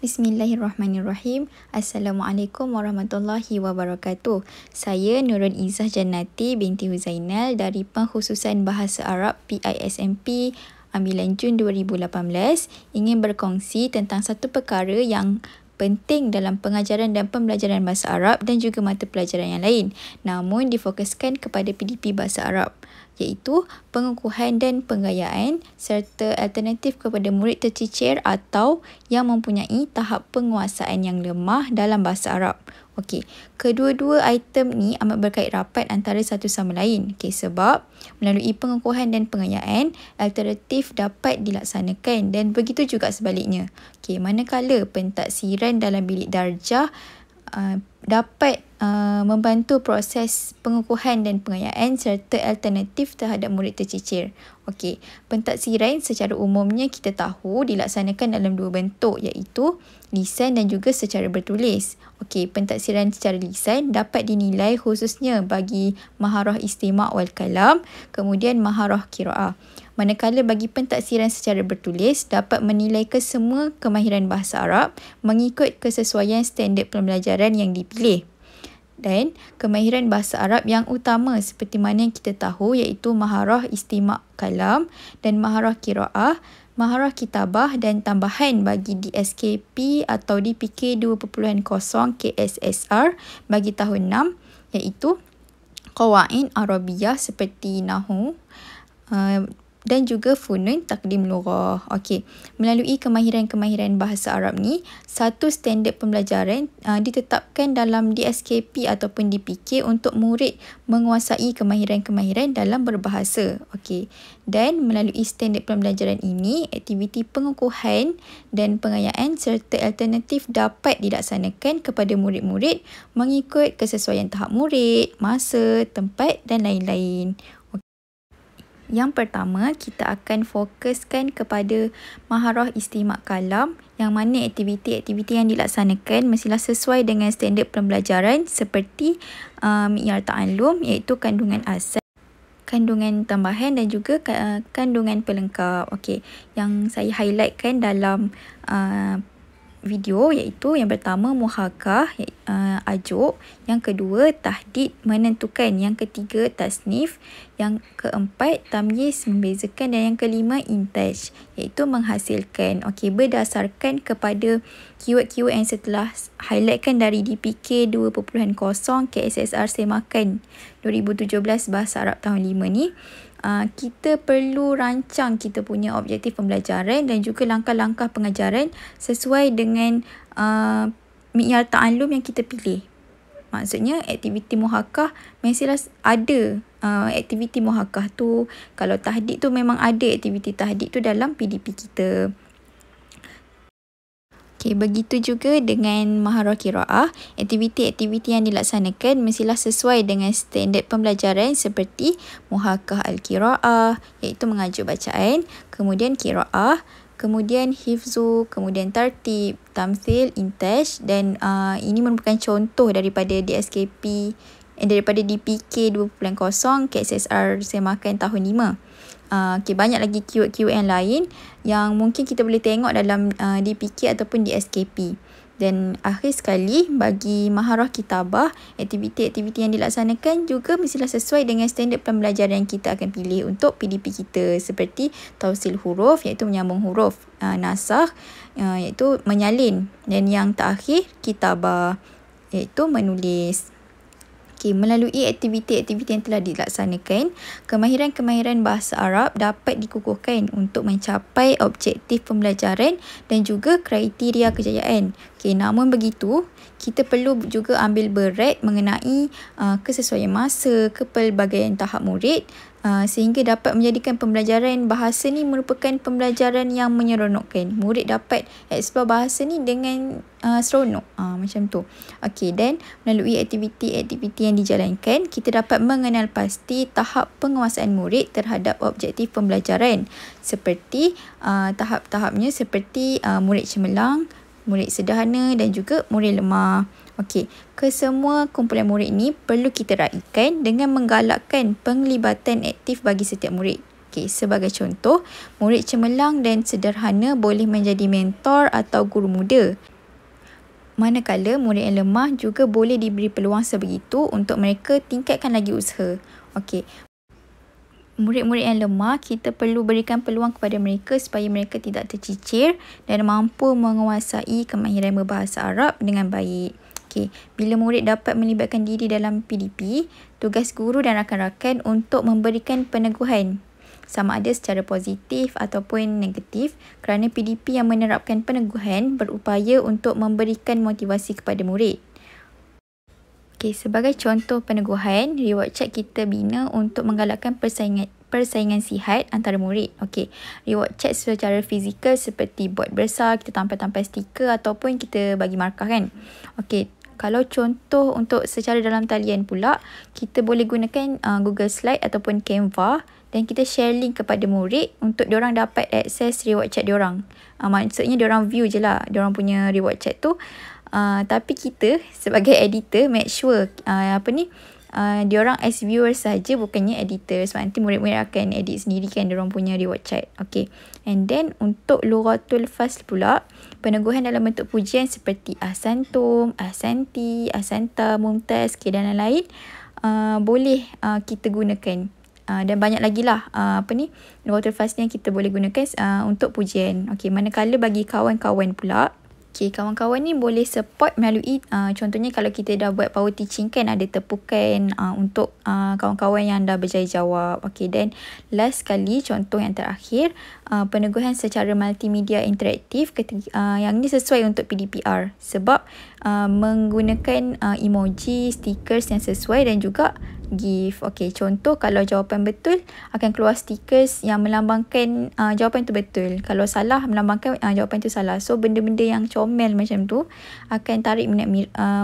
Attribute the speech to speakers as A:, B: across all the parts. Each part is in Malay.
A: Bismillahirrahmanirrahim. Assalamualaikum warahmatullahi wabarakatuh. Saya Nurul Izzah Jannati binti Huzainal dari Pengkhususan Bahasa Arab PISMP Ambilan Jun 2018 ingin berkongsi tentang satu perkara yang penting dalam pengajaran dan pembelajaran bahasa Arab dan juga mata pelajaran yang lain, namun difokuskan kepada PDP Bahasa Arab, iaitu pengukuhan dan penggayaan serta alternatif kepada murid tercicir atau yang mempunyai tahap penguasaan yang lemah dalam bahasa Arab. Okey, kedua-dua item ni amat berkait rapat antara satu sama lain. Okey, sebab melalui pengukuhan dan penggayaan, alternatif dapat dilaksanakan dan begitu juga sebaliknya. Okey, manakala pentaksiran dalam bilik darjah dapat membantu proses pengukuhan dan penggayaan serta alternatif terhadap murid tercicir. Okey, pentaksiran secara umumnya kita tahu dilaksanakan dalam dua bentuk, iaitu lisan dan juga secara bertulis. Okey, pentaksiran secara lisan dapat dinilai khususnya bagi maharah istima' wal kalam, kemudian maharah qiraah. Manakala bagi pentaksiran secara bertulis dapat menilai kesemua kemahiran bahasa Arab mengikut kesesuaian standard pembelajaran yang dipilih. Dan kemahiran bahasa Arab yang utama seperti mana yang kita tahu iaitu maharah istima' kalam dan maharah qiraah, maharah kitabah dan tambahan bagi DSKP atau DPK 2.0 KSSR bagi tahun 6 iaitu qawaid Arabiyah seperti Nahu dan juga funun takdim lughah. Okey, melalui kemahiran-kemahiran bahasa Arab ni, satu standard pembelajaran ditetapkan dalam DSKP ataupun DPK untuk murid menguasai kemahiran-kemahiran dalam berbahasa. Okey, dan melalui standard pembelajaran ini, aktiviti pengukuhan dan pengayaan serta alternatif dapat dilaksanakan kepada murid-murid mengikut kesesuaian tahap murid, masa, tempat dan lain-lain. Yang pertama, kita akan fokuskan kepada maharah istima' kalam, yang mana aktiviti-aktiviti yang dilaksanakan mestilah sesuai dengan standard pembelajaran seperti mi'yar ta'allum, iaitu kandungan asal, kandungan tambahan dan juga kandungan pelengkap. Okey, yang saya highlightkan dalam video iaitu yang pertama muhakah, ajuk, yang kedua tahdid menentukan, yang ketiga tasnif, yang keempat tamyiz membezakan dan yang kelima intaj iaitu menghasilkan. Okey, berdasarkan kepada keyword-keyword yang setelah highlightkan dari DPK 2.0 KSSR Semakan 2017 Bahasa Arab tahun 5 ni, kita perlu rancang kita punya objektif pembelajaran dan juga langkah-langkah pengajaran sesuai dengan mi'yar ta'allum yang kita pilih. Maksudnya aktiviti muhakah mestilah ada aktiviti muhakah tu. Kalau tahdid tu memang ada aktiviti tahdid tu dalam PDP kita. Okay, begitu juga dengan maharah qiraah, aktiviti-aktiviti yang dilaksanakan mestilah sesuai dengan standard pembelajaran seperti muhakah al-qiraah, iaitu mengajuk bacaan, kemudian qiraah, kemudian hifzu, kemudian tartib, tamthil, intaj, dan ini merupakan contoh daripada DSKP daripada DPK 2.0 KSSR Semakan tahun 5. Okay, banyak lagi keyword-keyword yang lain yang mungkin kita boleh tengok dalam DPK ataupun DSKP. Dan akhir sekali, bagi maharah kitabah, aktiviti-aktiviti yang dilaksanakan juga mestilah sesuai dengan standard pembelajaran yang kita akan pilih untuk PDP kita, seperti tausil huruf iaitu menyambung huruf, nasakh iaitu menyalin, dan yang terakhir kitabah iaitu menulis. Okay, melalui aktiviti-aktiviti yang telah dilaksanakan, kemahiran-kemahiran bahasa Arab dapat dikukuhkan untuk mencapai objektif pembelajaran dan juga kriteria kejayaan. Okay, namun begitu, kita perlu juga ambil berat mengenai kesesuaian masa, kepelbagaian tahap murid, sehingga dapat menjadikan pembelajaran bahasa ni merupakan pembelajaran yang menyeronokkan. Murid dapat explore bahasa ni dengan seronok, macam tu. Okey, dan melalui aktiviti-aktiviti yang dijalankan, kita dapat mengenal pasti tahap penguasaan murid terhadap objektif pembelajaran, seperti tahap-tahapnya seperti murid cemerlang, murid sederhana dan juga murid lemah. Okey, kesemua kumpulan murid ni perlu kita raikan dengan menggalakkan penglibatan aktif bagi setiap murid. Okey, sebagai contoh, murid cemerlang dan sederhana boleh menjadi mentor atau guru muda. Manakala murid yang lemah juga boleh diberi peluang sebegitu untuk mereka tingkatkan lagi usaha. Okey. Murid-murid yang lemah, kita perlu berikan peluang kepada mereka supaya mereka tidak tercicir dan mampu menguasai kemahiran berbahasa Arab dengan baik. Okey, bila murid dapat melibatkan diri dalam PDP, tugas guru dan rakan-rakan untuk memberikan peneguhan sama ada secara positif ataupun negatif, kerana PDP yang menerapkan peneguhan berupaya untuk memberikan motivasi kepada murid. Okay, sebagai contoh peneguhan, reward check kita bina untuk menggalakkan persaingan sihat antara murid. Okey, reward check secara fizikal seperti board besar, kita tampal-tampal stiker ataupun kita bagi markah kan. Okey, kalau contoh untuk secara dalam talian pula, kita boleh gunakan Google Slide ataupun Canva dan kita share link kepada murid untuk diorang dapat akses reward check diorang. Maksudnya diorang view je lah diorang punya reward check tu. Tapi kita sebagai editor make sure diorang as viewers saja, bukannya editor, sebab nanti murid-murid akan edit sendiri kan diorang punya reward chat. Okay. And then untuk lughatul fasl pula, peneguhan dalam bentuk pujian seperti ahsantum, ahsanti, ahsanta, mumtaz, dan lain-lain boleh kita gunakan. Dan banyak lagi lah lughatul fasl yang kita boleh gunakan untuk pujian. Okay. Manakala bagi kawan-kawan pula, okay, kawan-kawan ni boleh support melalui contohnya kalau kita dah buat power teaching kan, ada tepukan untuk kawan-kawan yang dah berjaya jawab. Okay, dan last sekali, contoh yang terakhir, peneguhan secara multimedia interaktif yang ni sesuai untuk PDPR sebab menggunakan emoji, stickers yang sesuai dan juga GIF. Okay, contoh kalau jawapan betul akan keluar stickers yang melambangkan jawapan tu betul. Kalau salah melambangkan jawapan tu salah. So benda-benda yang comel macam tu akan tarik minat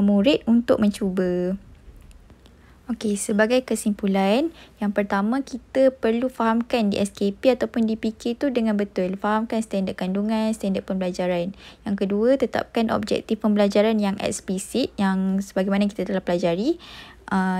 A: murid untuk mencuba. Okey, sebagai kesimpulan, yang pertama kita perlu fahamkan di SKP ataupun DPK tu dengan betul. Fahamkan standard kandungan, standard pembelajaran. Yang kedua, tetapkan objektif pembelajaran yang eksplisit yang sebagaimana kita telah pelajari.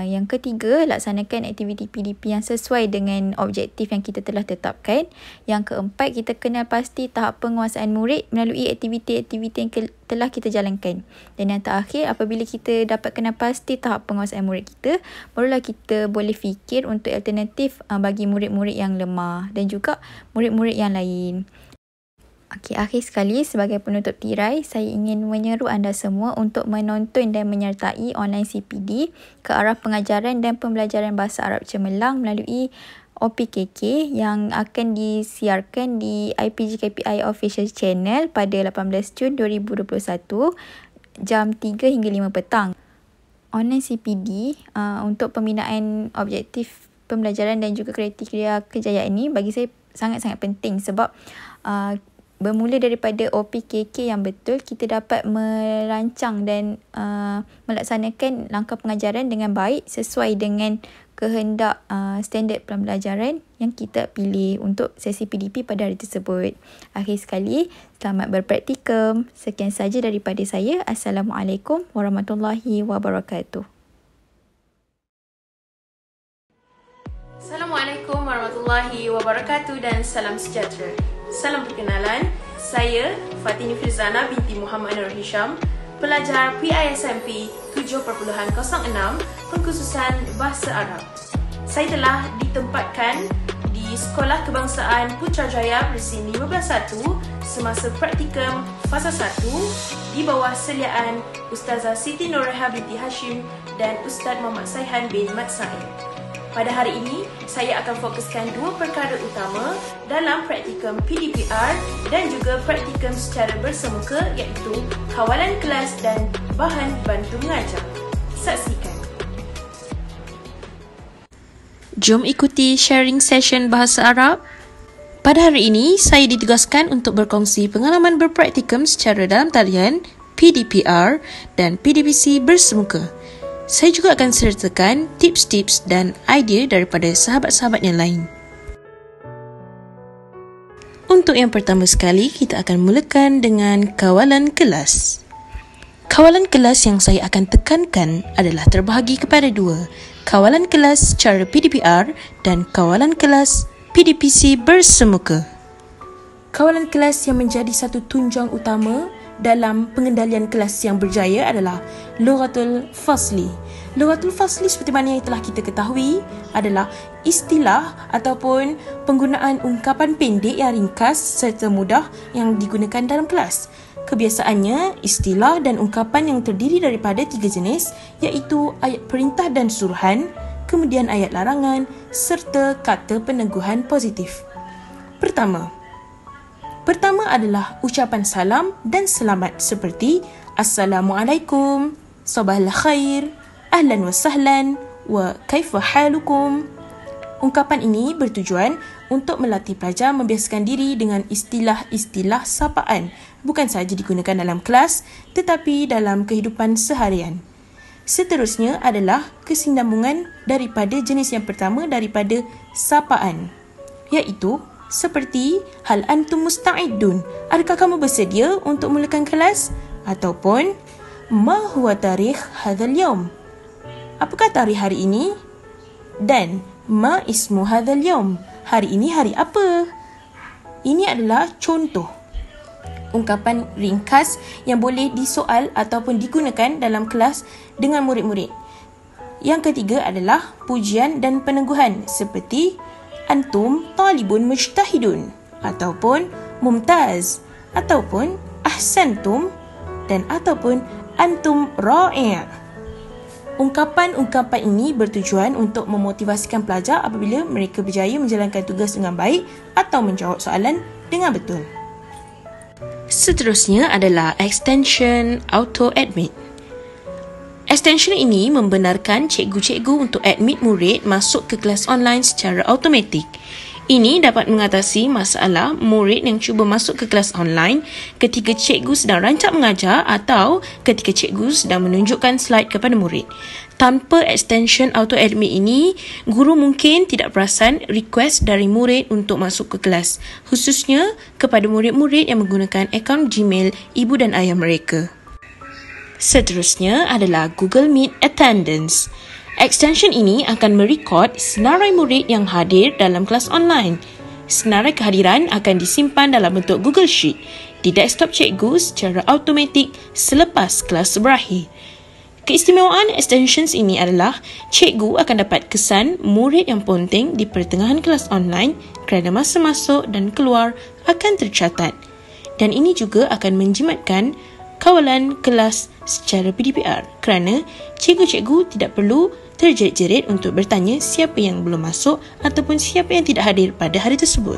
A: Yang ketiga, laksanakan aktiviti PDP yang sesuai dengan objektif yang kita telah tetapkan. Yang keempat, kita kenal pasti tahap penguasaan murid melalui aktiviti-aktiviti yang telah kita jalankan. Dan yang terakhir, apabila kita dapat kenal pasti tahap penguasaan murid kita, barulah kita boleh fikir untuk alternatif bagi murid-murid yang lemah dan juga murid-murid yang lain. Okey, akhir sekali sebagai penutup tirai, saya ingin menyeru anda semua untuk menonton dan menyertai online CPD ke arah pengajaran dan pembelajaran bahasa Arab cemerlang melalui OPKK yang akan disiarkan di IPG KPI Official Channel pada 18 Jun 2021 jam 3 hingga 5 petang. Online CPD untuk pembinaan objektif pembelajaran dan juga kriteria kejayaan ini bagi saya sangat-sangat penting sebab bermula daripada OPKK yang betul, kita dapat merancang dan melaksanakan langkah pengajaran dengan baik sesuai dengan kehendak standard pembelajaran yang kita pilih untuk sesi PDP pada hari tersebut. Akhir sekali, selamat berpraktikum. Sekian saja daripada saya. Assalamualaikum warahmatullahi wabarakatuh.
B: Assalamualaikum warahmatullahi wabarakatuh dan salam sejahtera. Salam perkenalan, saya Fatini Firzana binti Muhammad Nur Hisham, pelajar PISMP 7.06 pengkhususan Bahasa Arab. Saya telah ditempatkan di Sekolah Kebangsaan Putrajaya Bersin 15-1 semasa praktikum fasa 1 di bawah seliaan Ustazah Siti Noreha binti Hashim dan Ustaz Muhammad Saihan bin Mat Said. Pada hari ini, saya akan fokuskan dua perkara utama dalam praktikum PDPR dan juga praktikum secara bersemuka iaitu kawalan kelas dan bahan bantu mengajar. Saksikan. Jom ikuti sharing session Bahasa Arab. Pada hari ini, saya ditugaskan untuk berkongsi pengalaman berpraktikum secara dalam talian, PDPR dan PDPC bersemuka. Saya juga akan sertakan tips-tips dan idea daripada sahabat-sahabat yang lain. Untuk yang pertama sekali, kita akan mulakan dengan kawalan kelas. Kawalan kelas yang saya akan tekankan adalah terbahagi kepada dua, kawalan kelas secara PDPR dan kawalan kelas PDPC bersemuka. Kawalan kelas yang menjadi satu tunjang utama dalam pengendalian kelas yang berjaya adalah Lughatul Fasli. Lughatul Fasli seperti mana yang telah kita ketahui adalah istilah ataupun penggunaan ungkapan pendek yang ringkas serta mudah yang digunakan dalam kelas. Kebiasaannya, istilah dan ungkapan yang terdiri daripada 3 jenis iaitu ayat perintah dan suruhan, kemudian ayat larangan serta kata peneguhan positif. Pertama adalah ucapan salam dan selamat seperti Assalamualaikum, Sabahal khair, Ahlan wa sahlan, wa kaifa halukum. Ungkapan ini bertujuan untuk melatih pelajar membiasakan diri dengan istilah-istilah sapaan, bukan sahaja digunakan dalam kelas tetapi dalam kehidupan seharian. Seterusnya adalah kesinambungan daripada jenis yang pertama daripada sapaan, iaitu seperti hal antum musta'idun, adakah kamu bersedia untuk mulakan kelas? Ataupun ma huwa tarikh hadzal yaum, apakah tarikh hari ini? Dan ma ismu hadzal yaum, hari ini hari apa? Ini adalah contoh ungkapan ringkas yang boleh disoal ataupun digunakan dalam kelas dengan murid-murid. Yang ketiga adalah pujian dan peneguhan seperti antum talibun mujtahidun, ataupun mumtaz, ataupun ahsantum, dan ataupun antum ra'i'. Ungkapan-ungkapan ini bertujuan untuk memotivasikan pelajar apabila mereka berjaya menjalankan tugas dengan baik atau menjawab soalan dengan betul. Seterusnya adalah extension auto-admit. Extension ini membenarkan cikgu-cikgu untuk admit murid masuk ke kelas online secara automatik. Ini dapat mengatasi masalah murid yang cuba masuk ke kelas online ketika cikgu sedang rancak mengajar atau ketika cikgu sedang menunjukkan slide kepada murid. Tanpa extension auto-admit ini, guru mungkin tidak perasan request dari murid untuk masuk ke kelas, khususnya kepada murid-murid yang menggunakan akaun Gmail ibu dan ayah mereka. Seterusnya adalah Google Meet Attendance. Extension ini akan merekod senarai murid yang hadir dalam kelas online. Senarai kehadiran akan disimpan dalam bentuk Google Sheet di desktop cikgu secara automatik selepas kelas berakhir. Keistimewaan extensions ini adalah cikgu akan dapat kesan murid yang ponteng di pertengahan kelas online kerana masa masuk dan keluar akan tercatat. Dan ini juga akan menjimatkan kawalan kelas secara PDPR kerana cikgu-cikgu tidak perlu terjerit-jerit untuk bertanya siapa yang belum masuk ataupun siapa yang tidak hadir pada hari tersebut.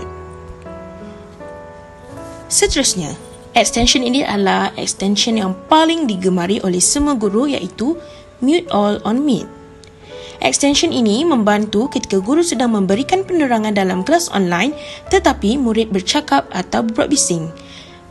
B: Seterusnya, extension ini adalah extension yang paling digemari oleh semua guru iaitu Mute All on Meet. Extension ini membantu ketika guru sedang memberikan penerangan dalam kelas online tetapi murid bercakap atau berbuat bising.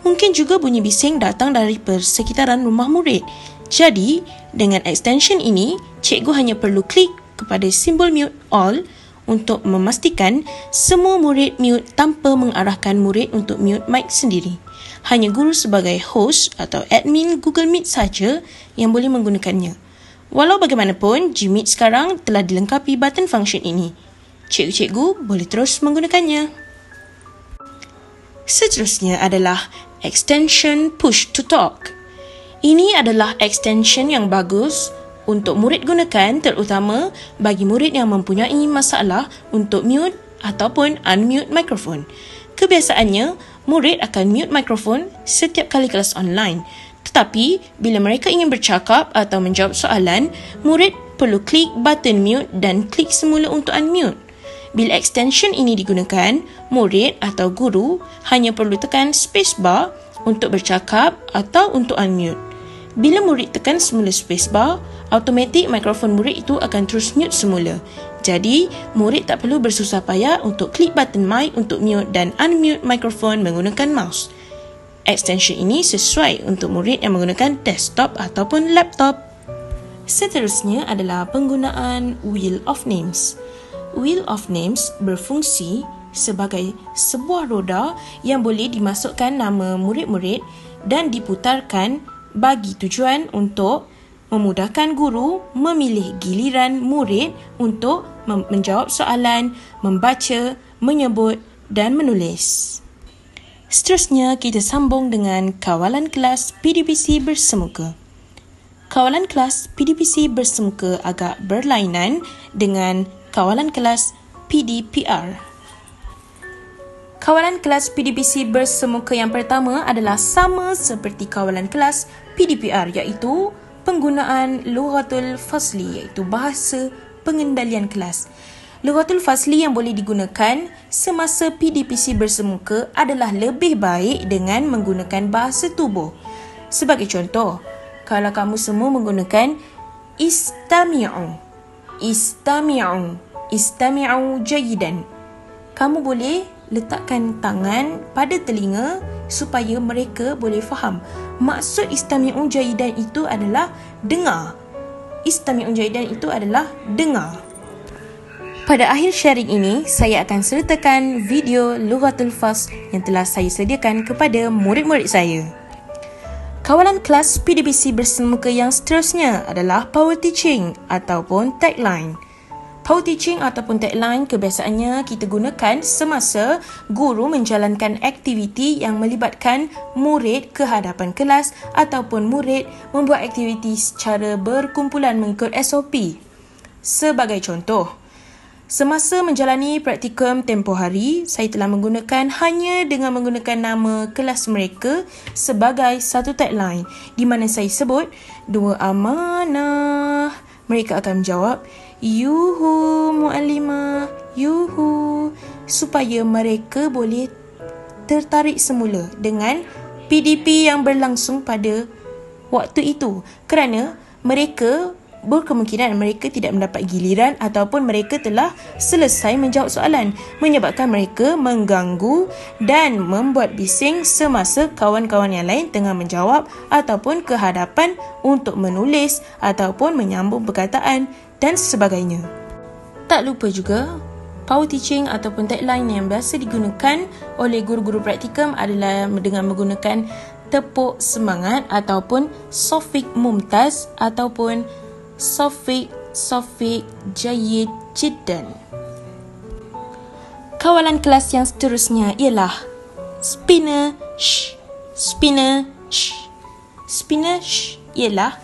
B: Mungkin juga bunyi bising datang dari persekitaran rumah murid. Jadi, dengan extension ini, cikgu hanya perlu klik kepada simbol mute all untuk memastikan semua murid mute tanpa mengarahkan murid untuk mute mic sendiri. Hanya guru sebagai host atau admin Google Meet saja yang boleh menggunakannya. Walau bagaimanapun, Gmeet sekarang telah dilengkapi button function ini. Cikgu-cikgu boleh terus menggunakannya. Seterusnya adalah extension push to talk. Ini adalah extension yang bagus untuk murid gunakan terutama bagi murid yang mempunyai masalah untuk mute ataupun unmute mikrofon. Kebiasaannya, murid akan mute mikrofon setiap kali kelas online. Tetapi, bila mereka ingin bercakap atau menjawab soalan, murid perlu klik button mute dan klik semula untuk unmute. Bila extension ini digunakan, murid atau guru hanya perlu tekan spacebar untuk bercakap atau untuk unmute. Bila murid tekan semula spacebar, automatik mikrofon murid itu akan terus mute semula. Jadi, murid tak perlu bersusah payah untuk klik button mic untuk mute dan unmute mikrofon menggunakan mouse. Extension ini sesuai untuk murid yang menggunakan desktop ataupun laptop. Seterusnya adalah penggunaan Wheel of Names. Wheel of Names berfungsi sebagai sebuah roda yang boleh dimasukkan nama murid-murid dan diputarkan bagi tujuan untuk memudahkan guru memilih giliran murid untuk menjawab soalan, membaca, menyebut dan menulis. Seterusnya, kita sambung dengan kawalan kelas PDPC bersemuka. Kawalan kelas PDPC bersemuka agak berlainan dengan kawalan kelas PDPR. Kawalan kelas PDPC bersemuka yang pertama adalah sama seperti kawalan kelas PDPR, iaitu penggunaan lughatul fasli, iaitu bahasa pengendalian kelas. Lughatul fasli yang boleh digunakan semasa PDPC bersemuka adalah lebih baik dengan menggunakan bahasa tubuh. Sebagai contoh, kalau kamu semua menggunakan istami'u, istami'u jayidan, kamu boleh letakkan tangan pada telinga supaya mereka boleh faham. Maksud istami'u jayidan itu adalah dengar. Istami'u jayidan itu adalah dengar. Pada akhir sharing ini, saya akan sertakan video lughatul fasl yang telah saya sediakan kepada murid-murid saya. Kawalan kelas PDPC bersemuka yang seterusnya adalah power teaching ataupun tagline. Power teaching ataupun tagline kebiasaannya kita gunakan semasa guru menjalankan aktiviti yang melibatkan murid ke hadapan kelas ataupun murid membuat aktiviti secara berkumpulan mengikut SOP. Sebagai contoh, semasa menjalani praktikum tempoh hari, saya telah menggunakan hanya dengan menggunakan nama kelas mereka sebagai satu tagline di mana saya sebut dua amanah. Mereka akan menjawab yuhu muallimah, yuhu, supaya mereka boleh tertarik semula dengan PDP yang berlangsung pada waktu itu, kerana mereka berkemungkinan mereka tidak mendapat giliran ataupun mereka telah selesai menjawab soalan, menyebabkan mereka mengganggu dan membuat bising semasa kawan-kawan yang lain tengah menjawab ataupun ke hadapan untuk menulis ataupun menyambung perkataan dan sebagainya. Tak lupa juga, power teaching ataupun tagline yang biasa digunakan oleh guru-guru praktikum adalah dengan menggunakan tepuk semangat ataupun sofik mumtaz ataupun sofik jayid jiddan. Kawalan kelas yang seterusnya ialah spinner sh. Spinner sh. Spinner sh ialah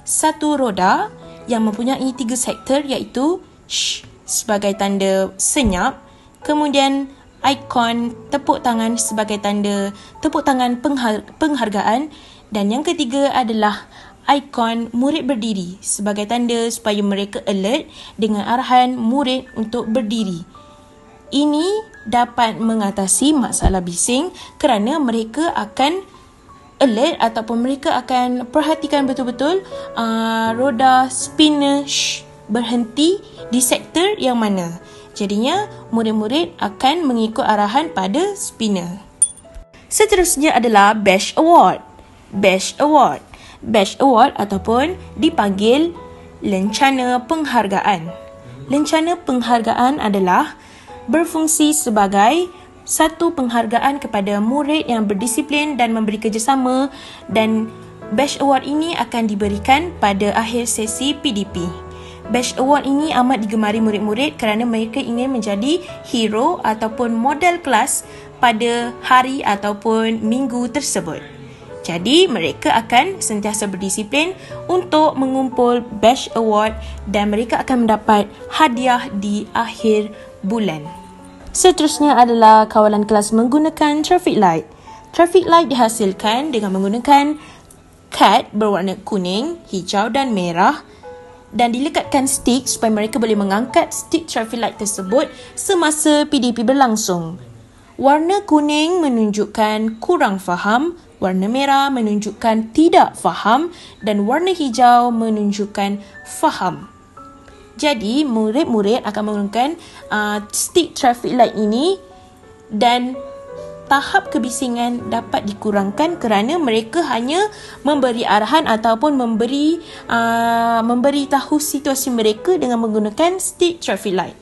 B: satu roda yang mempunyai 3 sektor, iaitu sh sebagai tanda senyap, kemudian ikon tepuk tangan sebagai tanda tepuk tangan penghargaan, dan yang ketiga adalah ikon murid berdiri sebagai tanda supaya mereka alert dengan arahan murid untuk berdiri. Ini dapat mengatasi masalah bising kerana mereka akan alert ataupun mereka akan perhatikan betul-betul roda spinner berhenti di sektor yang mana. Jadinya murid-murid akan mengikut arahan pada spinner. Seterusnya adalah Badge Award. Badge Award. Badge Award ataupun dipanggil lencana penghargaan. Lencana penghargaan adalah berfungsi sebagai satu penghargaan kepada murid yang berdisiplin dan memberi kerjasama, dan Badge Award ini akan diberikan pada akhir sesi PDP. Badge Award ini amat digemari murid-murid kerana mereka ingin menjadi hero ataupun model kelas pada hari ataupun minggu tersebut. Jadi, mereka akan sentiasa berdisiplin untuk mengumpul Badge Award dan mereka akan mendapat hadiah di akhir bulan. Seterusnya adalah kawalan kelas menggunakan traffic light. Traffic light dihasilkan dengan menggunakan kad berwarna kuning, hijau dan merah dan dilekatkan stick supaya mereka boleh mengangkat stick traffic light tersebut semasa PDP berlangsung. Warna kuning menunjukkan kurang faham, warna merah menunjukkan tidak faham dan warna hijau menunjukkan faham. Jadi, murid-murid akan menggunakan stick traffic light ini dan tahap kebisingan dapat dikurangkan kerana mereka hanya memberi arahan ataupun memberi tahu situasi mereka dengan menggunakan stick traffic light.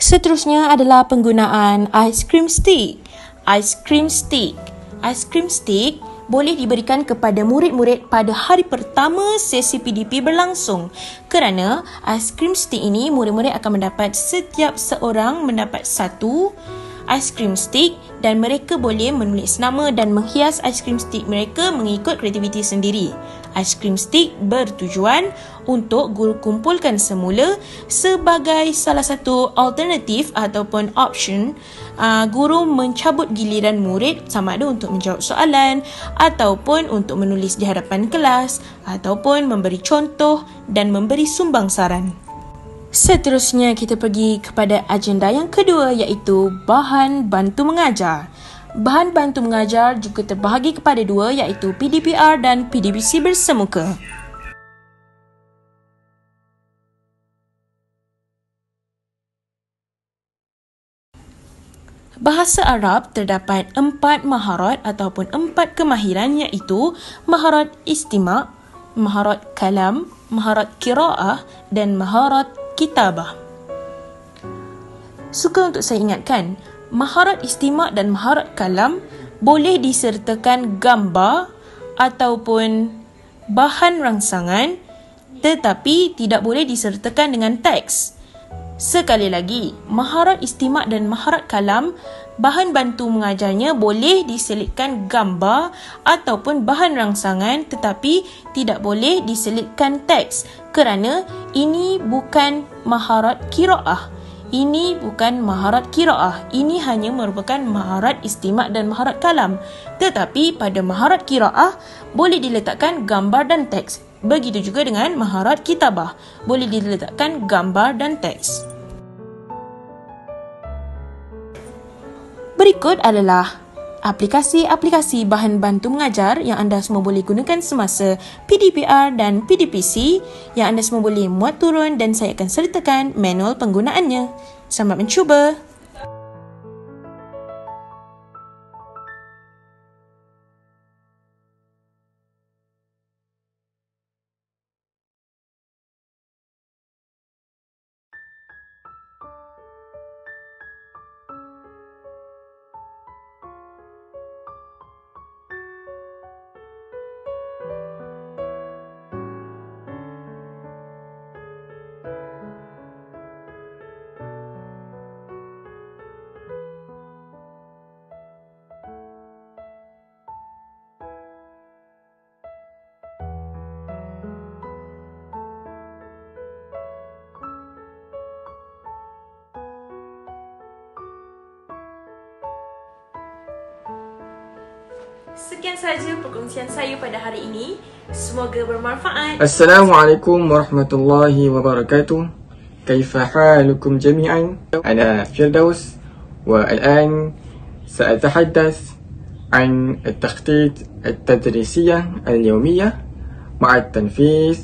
B: Seterusnya adalah penggunaan ice cream stick. Ice cream stick. Ice cream stick boleh diberikan kepada murid-murid pada hari pertama sesi PDP berlangsung. Kerana ice cream stick ini murid-murid akan mendapat, setiap seorang mendapat satu aiskrim stick dan mereka boleh menulis nama dan menghias aiskrim stick mereka mengikut kreativiti sendiri. Aiskrim stick bertujuan untuk guru kumpulkan semula sebagai salah satu alternatif ataupun option guru mencabut giliran murid sama ada untuk menjawab soalan ataupun untuk menulis di hadapan kelas ataupun memberi contoh dan memberi sumbang saran. Seterusnya kita pergi kepada agenda yang kedua iaitu bahan bantu mengajar. Bahan bantu mengajar juga terbahagi kepada dua iaitu PDPR dan PDPC bersemuka. Bahasa Arab terdapat 4 maharat ataupun 4 kemahiran iaitu maharat istima', maharat kalam, maharat qiraah dan maharat kitabah. Suka untuk saya ingatkan, maharat istima' dan maharat kalam boleh disertakan gambar ataupun bahan rangsangan tetapi tidak boleh disertakan dengan teks. Sekali lagi, maharat istima' dan maharat kalam, bahan bantu mengajarnya boleh diselitkan gambar ataupun bahan rangsangan tetapi tidak boleh diselitkan teks kerana ini bukan maharat qiraah. Ini bukan maharat qiraah. Ini hanya merupakan maharat istima' dan maharat kalam. Tetapi pada maharat qiraah boleh diletakkan gambar dan teks. Begitu juga dengan maharat kitabah. Boleh diletakkan gambar dan teks. Berikut adalah aplikasi-aplikasi bahan bantu mengajar yang anda semua boleh gunakan semasa PDPR dan PDPC yang anda semua boleh muat turun dan saya akan sertakan manual penggunaannya. Selamat mencuba! Sekian sahaja perkongsian saya pada hari ini. Semoga bermanfaat.
C: Assalamualaikum warahmatullahi wabarakatuh. Kaifa halukum jami'an? Ana Firdaus والآن سأتحدث عن التخطيط التدريسية اليومية مع التنفيذ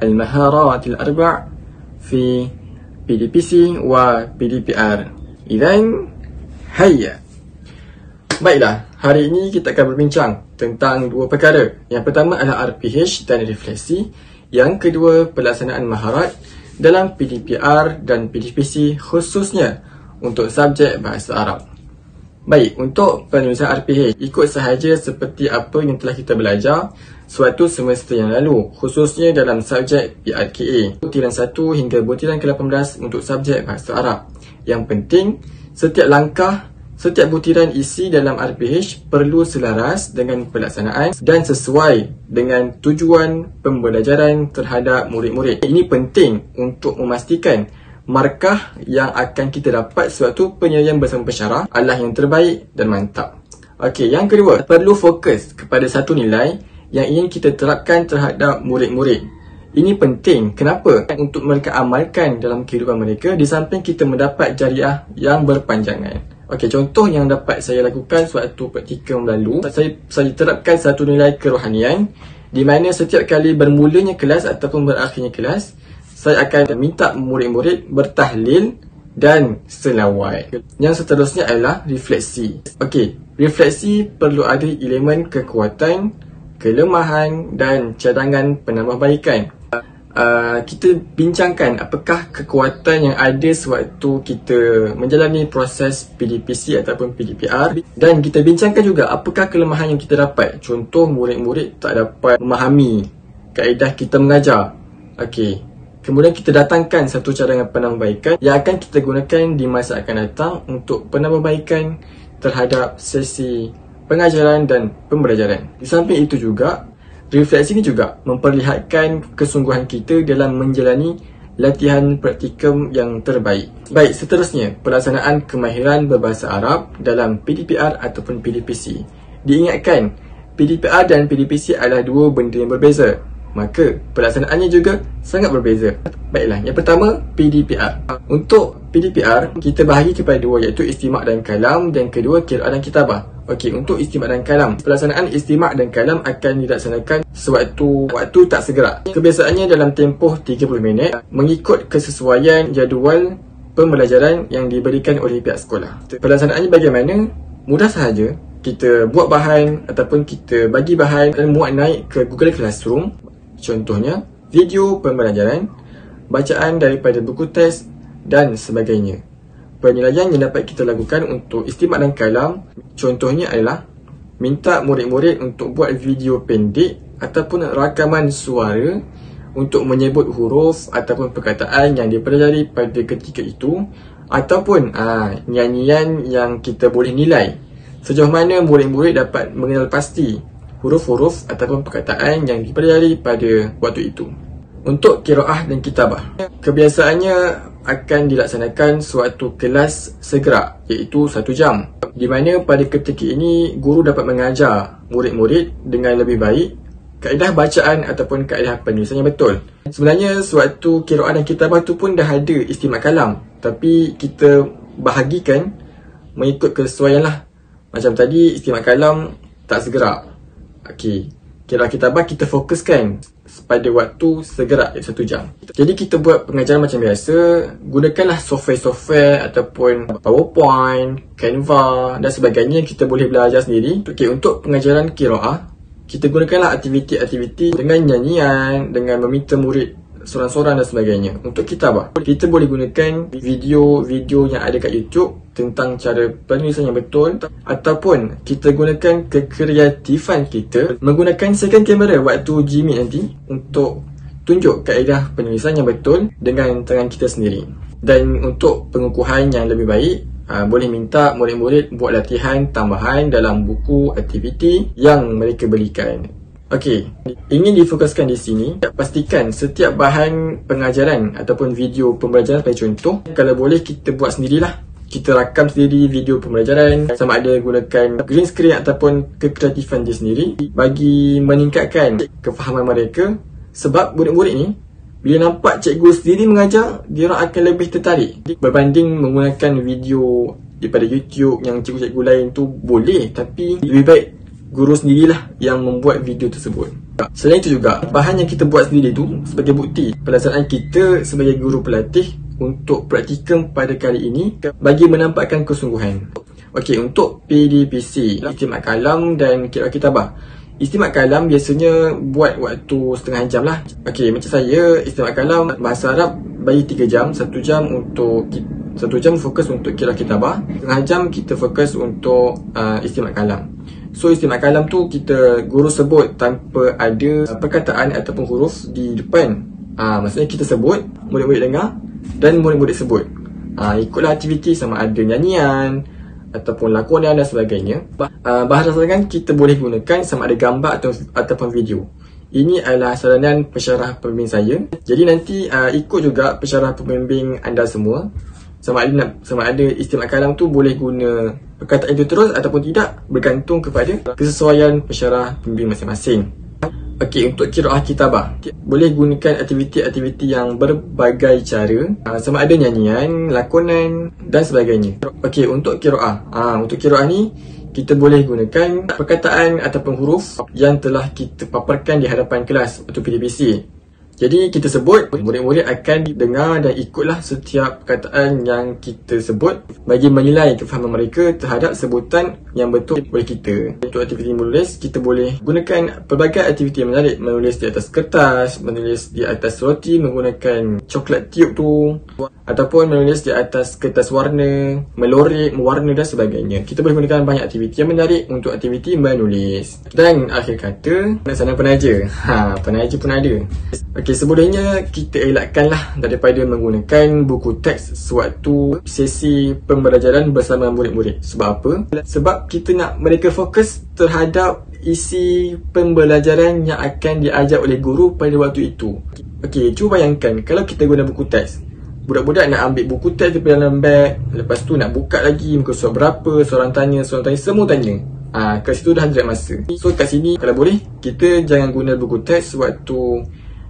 C: المهارات الأربع في PDPC و PDPR. إذن هيا. Baiklah, hari ini kita akan berbincang tentang dua perkara. Yang pertama adalah RPH dan refleksi. Yang kedua, pelaksanaan maharat dalam PDPR dan PDPC khususnya untuk subjek Bahasa Arab. Baik, untuk penulisan RPH, ikut sahaja seperti apa yang telah kita belajar suatu semester yang lalu, khususnya dalam subjek PRKA. Butiran 1 hingga butiran ke-18 untuk subjek Bahasa Arab. Yang penting, setiap butiran isi dalam RPH perlu selaras dengan pelaksanaan dan sesuai dengan tujuan pembelajaran terhadap murid-murid. Ini penting untuk memastikan markah yang akan kita dapat suatu penyampaian bersama pensyarah adalah yang terbaik dan mantap. Okey, yang kedua, perlu fokus kepada satu nilai yang ingin kita terapkan terhadap murid-murid. Ini penting. Kenapa? Untuk mereka amalkan dalam kehidupan mereka di samping kita mendapat jariah yang berpanjangan. Okey, contoh yang dapat saya lakukan suatu praktikum lalu, saya terapkan satu nilai kerohanian di mana setiap kali bermulanya kelas ataupun berakhirnya kelas, saya akan minta murid-murid bertahlil dan selawat. Yang seterusnya adalah refleksi. Okey, refleksi perlu ada elemen kekuatan, kelemahan dan cadangan penambahbaikan. Kita bincangkan apakah kekuatan yang ada sewaktu kita menjalani proses PDPC ataupun PDPR, dan kita bincangkan juga apakah kelemahan yang kita dapat. Contoh, murid-murid tak dapat memahami kaedah kita mengajar. Okey, Kemudian kita datangkan satu cadangan penambahbaikan yang akan kita gunakan di masa akan datang untuk penambahbaikan terhadap sesi pengajaran dan pembelajaran. Di samping itu juga, refleksi ini juga memperlihatkan kesungguhan kita dalam menjalani latihan praktikum yang terbaik. Baik, seterusnya, pelaksanaan kemahiran berbahasa Arab dalam PDPR ataupun PDPC. Diingatkan, PDPR dan PDPC adalah dua benda yang berbeza, maka pelaksanaannya juga sangat berbeza. Baiklah, yang pertama, PDPR. Untuk PDPR, kita bahagi kepada dua, iaitu istimak dan kalam, dan kedua, qiraah dan kitabah. Okey, untuk istimak dan kalam, pelaksanaan istimak dan kalam akan dilaksanakan sewaktu tak segera. Kebiasaannya dalam tempoh 30 minit mengikut kesesuaian jadual pembelajaran yang diberikan oleh pihak sekolah. Pelaksanaannya bagaimana? Mudah sahaja. Kita buat bahan ataupun kita bagi bahan dan muat naik ke Google Classroom. Contohnya, video pembelajaran, bacaan daripada buku teks dan sebagainya. Penilaian yang dapat kita lakukan untuk istimak dan kalam contohnya adalah minta murid-murid untuk buat video pendek ataupun rakaman suara untuk menyebut huruf ataupun perkataan yang dipelajari pada ketika itu, ataupun nyanyian yang kita boleh nilai sejauh mana murid-murid dapat mengenal pasti huruf-huruf ataupun perkataan yang dipelajari pada waktu itu. Untuk qiraah dan kitabah, kebiasaannya akan dilaksanakan suatu kelas segera, iaitu 1 jam, di mana pada ketika ini guru dapat mengajar murid-murid dengan lebih baik kaedah bacaan ataupun kaedah penulisan yang betul. Sebenarnya suatu qiraah dan kitabah tu pun dah ada istimak kalam, tapi kita bahagikan mengikut kesesuaian lah. Macam tadi istimak kalam tak segera. Okey, qiraah kitabah kita fokuskan pada waktu segera, iaitu 1 jam. Jadi kita buat pengajaran macam biasa, gunakanlah software-software ataupun PowerPoint, Canva dan sebagainya yang kita boleh belajar sendiri. Okey, untuk pengajaran qiraah, kita gunakanlah aktiviti-aktiviti dengan nyanyian, dengan meminta murid sorang-sorang dan sebagainya. Untuk kitabah, kita boleh gunakan video-video yang ada kat YouTube tentang cara penulisan yang betul, ataupun kita gunakan kekreatifan kita menggunakan second camera waktu Gmeet nanti untuk tunjuk kaedah penulisan yang betul dengan tangan kita sendiri. Dan untuk pengukuhan yang lebih baik, boleh minta murid-murid buat latihan tambahan dalam buku aktiviti yang mereka belikan. Okey, ingin difokuskan di sini, pastikan setiap bahan pengajaran ataupun video pembelajaran sebagai contoh, kalau boleh kita buat sendirilah. Kita rakam sendiri video pembelajaran, sama ada gunakan green screen ataupun kekreatifan dia sendiri bagi meningkatkan kefahaman mereka. Sebab murid-murid ni bila nampak cikgu sendiri mengajar, dia orang akan lebih tertarik berbanding menggunakan video daripada YouTube yang cikgu-cikgu lain tu boleh, tapi lebih baik guru sendirilah yang membuat video tersebut. Selain itu juga, bahan yang kita buat sendiri tu sebagai bukti pelaksanaan kita sebagai guru pelatih untuk praktikum pada kali ini bagi menampakkan kesungguhan. Okey, untuk PDPC, istimak kalam dan qiraah kitabah. Istimak kalam biasanya buat waktu setengah jam lah. Okey, macam saya, istimak kalam bahasa Arab bagi 3 jam, 1 jam untuk 1 jam fokus untuk qiraah kitabah, setengah jam kita fokus untuk istimak kalam. So istimak kalam tu kita guru sebut tanpa ada perkataan ataupun huruf di depan. Maksudnya kita sebut, murid-murid dengar dan murid-murid sebut. Ikutlah aktiviti sama ada nyanyian ataupun lakonan dan sebagainya. Bahasa rasangan kita boleh gunakan sama ada gambar ataupun video. Ini adalah saranan pensyarah pembimbing saya. Jadi nanti ikut juga pensyarah pembimbing anda semua. Sama ada istimak kalam tu boleh guna perkataan itu terus ataupun tidak, bergantung kepada kesesuaian pensyarah pembimbing masing-masing. Okey, untuk qiraah kitabah, boleh gunakan aktiviti-aktiviti yang berbagai cara, sama ada nyanyian, lakonan dan sebagainya. Okey, untuk qiraah. Untuk qiraah ni kita boleh gunakan perkataan ataupun huruf yang telah kita paparkan di hadapan kelas atau PDPC. Jadi kita sebut, murid-murid akan dengar dan ikutlah setiap perkataan yang kita sebut bagi menilai kefahaman mereka terhadap sebutan yang betul oleh kita. Untuk aktiviti menulis, kita boleh gunakan pelbagai aktiviti yang menarik. Menulis di atas kertas, menulis di atas roti menggunakan coklat tiup tu, ataupun menulis di atas kertas warna, melorek, mewarna dan sebagainya. Kita boleh gunakan banyak aktiviti yang menarik untuk aktiviti menulis. Dan akhir kata, sana penaja. Penaja pun ada. Okey, sebolehnya kita elakkanlah daripada menggunakan buku teks sewaktu sesi pembelajaran bersama murid-murid. Sebab apa? Sebab kita nak mereka fokus terhadap isi pembelajaran yang akan diajar oleh guru pada waktu itu. Okey, cuba bayangkan kalau kita guna buku teks. Budak-budak nak ambil buku teks daripada dalam beg, lepas tu nak buka lagi muka surat berapa, seorang tanya, semua tanya. Kat situ dah anjak masa. So kat sini kalau boleh kita jangan guna buku teks waktu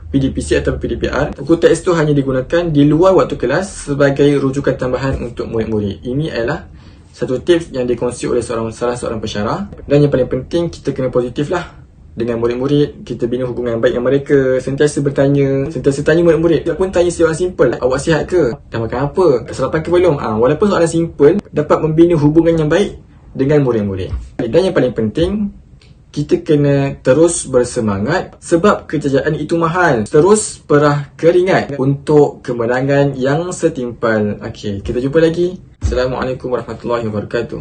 C: PDPC atau PDPR. Buku teks tu hanya digunakan di luar waktu kelas sebagai rujukan tambahan untuk murid-murid. Ini adalah satu tips yang dikongsi oleh salah seorang pensyarah. Dan yang paling penting, kita kena positif lah dengan murid-murid. Kita bina hubungan baik dengan mereka. Sentiasa bertanya, sentiasa tanya murid-murid. Dia pun tanya soalan simple, awak sihat ke? Dah makan apa? Dah sarapan ke belum? Walaupun soalan simple, dapat membina hubungan yang baik dengan murid-murid. Dan yang paling penting, kita kena terus bersemangat sebab kejayaan itu mahal. Terus perah keringat untuk kemenangan yang setimpal. Okey, kita jumpa lagi. Assalamualaikum warahmatullahi wabarakatuh.